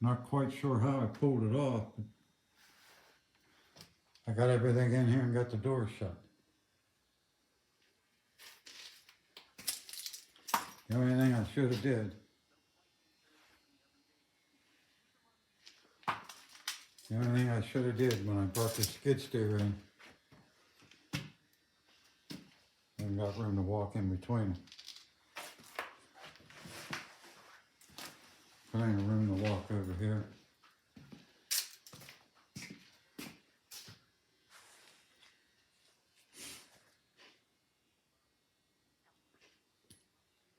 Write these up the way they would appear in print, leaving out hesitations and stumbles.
Not quite sure how I pulled it off, but I got everything in here and got the door shut. The only thing I should have did, the only thing I should have did when I brought the skid steer in, and got room to walk in between them. Plenty of room to walk over here.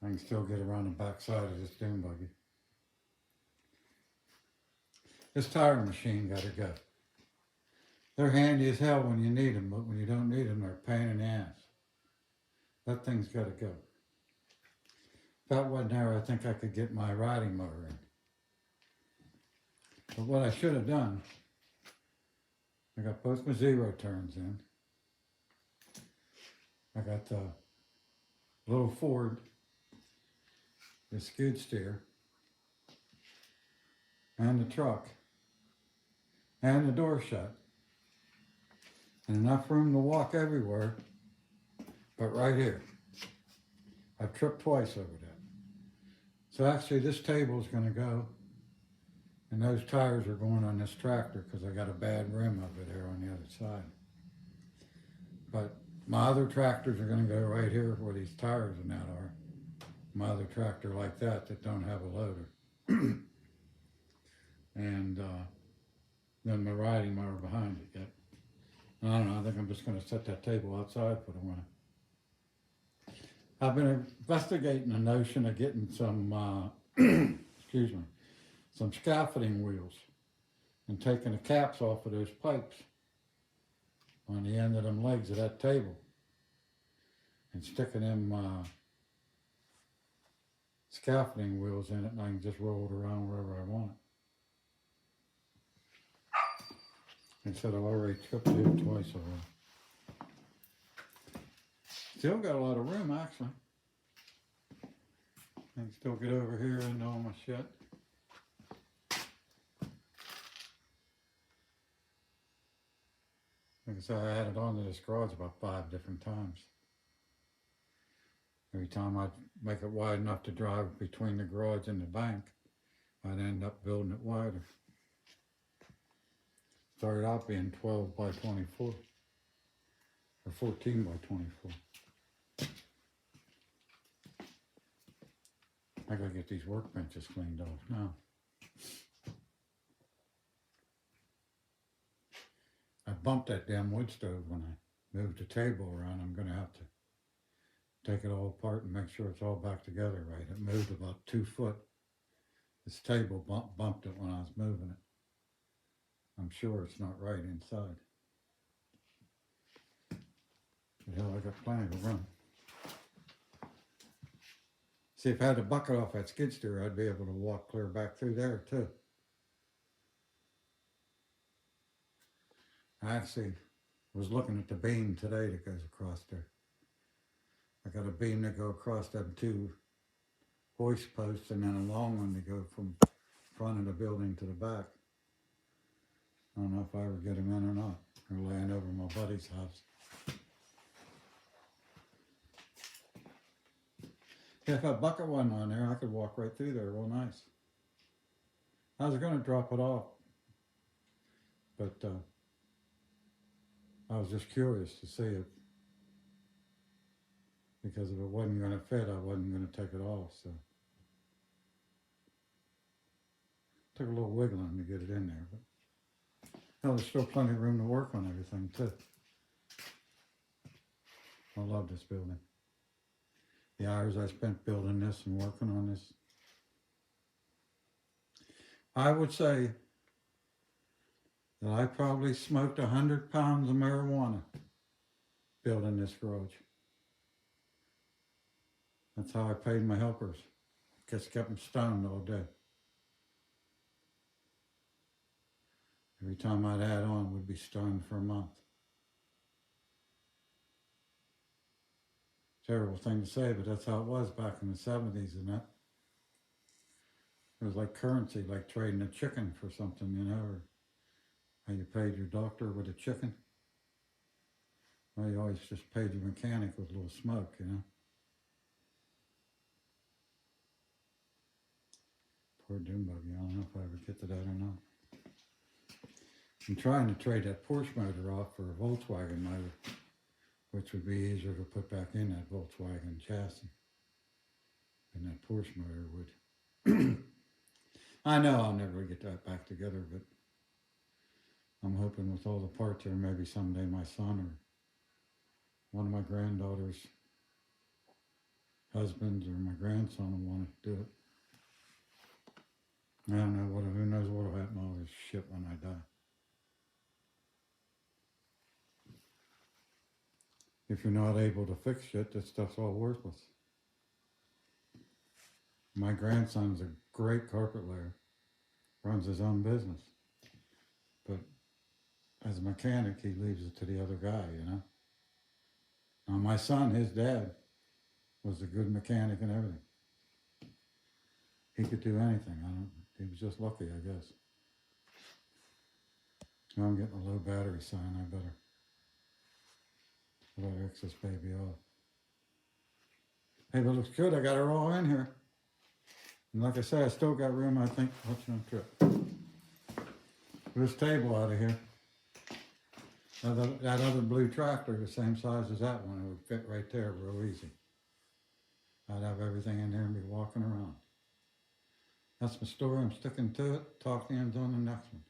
I can still get around the back side of this dune buggy. This tire machine gotta go. They're handy as hell when you need them, but when you don't need them, they're a pain in the ass. That thing's gotta go. If that wasn't there, I think I could get my riding motor in. But what I should have done, I got both my zero turns in. I got the little Ford, the skid steer, and the truck, and the door shut, and enough room to walk everywhere, but right here. I've tripped twice over that. So actually this table's gonna go, and those tires are going on this tractor because I got a bad rim over there on the other side. But my other tractors are gonna go right here where these tires and that are. My other tractor like that don't have a loader. And then my riding mower behind it. Yet. I don't know, I think I'm just gonna set that table outside for the winter. I've been investigating the notion of getting some, excuse me, some scaffolding wheels and taking the caps off of those pipes on the end of them legs of that table and sticking them scaffolding wheels in it, and I can just roll it around wherever I want it. Instead of already tripped it twice already. Still got a lot of room actually. I can still get over here and all my shit. Like I said, I had it onto this garage about 5 different times. Every time I'd make it wide enough to drive between the garage and the bank, I'd end up building it wider. Started out being 12 by 24, or 14 by 24. I gotta get these workbenches cleaned off now. I bumped that damn wood stove when I moved the table around. I'm gonna have to take it all apart and make sure it's all back together right. It moved about 2 foot. This table bumped it when I was moving it. I'm sure it's not right inside. But hell, I got plenty of room. See, if I had a bucket off that skid steer, I'd be able to walk clear back through there too. I actually was looking at the beam today that goes across there. I got a beam that go across them 2 hoist posts and then a long one to go from front of the building to the back. I don't know if I ever get them in or not. They're laying over my buddy's house. Yeah, if that bucket wasn't on there, I could walk right through there real nice. I was going to drop it off, but I was just curious to see if, because if it wasn't going to fit, I wasn't going to take it off, so. Took a little wiggling to get it in there, but hell, there's still plenty of room to work on everything too. I love this building. The hours I spent building this and working on this. I would say that I probably smoked 100 pounds of marijuana building this garage. That's how I paid my helpers. Just kept them stoned all day. Every time I'd add on, we'd be stoned for a month. Terrible thing to say, but that's how it was back in the 70s and that. It was like currency, like trading a chicken for something, you know, or how you paid your doctor with a chicken. Well, you always just paid your mechanic with a little smoke, you know. Poor dune buggy. I don't know if I ever get to that or not. I'm trying to trade that Porsche motor off for a Volkswagen motor, which would be easier to put back in that Volkswagen chassis than that Porsche motor would. I know I'll never get that back together, but I'm hoping with all the parts there, maybe someday my son or one of my granddaughters' husbands or my grandson will want to do it. I don't know who knows what will happen to all this shit when I die. If you're not able to fix shit, that stuff's all worthless. My grandson's a great carpet layer, runs his own business. But as a mechanic, he leaves it to the other guy, you know. Now my son, his dad, was a good mechanic and everything. He could do anything. He was just lucky, I guess. Now I'm getting a low battery sign. I better X this baby off. Hey, but it looks good. I got her all in here. And like I said, I still got room, I think. What's on trip? This table out of here. That other blue tractor, the same size as that one, it would fit right there real easy. I'd have everything in there and be walking around. That's my story. I'm sticking to it. Talk to you on the next one.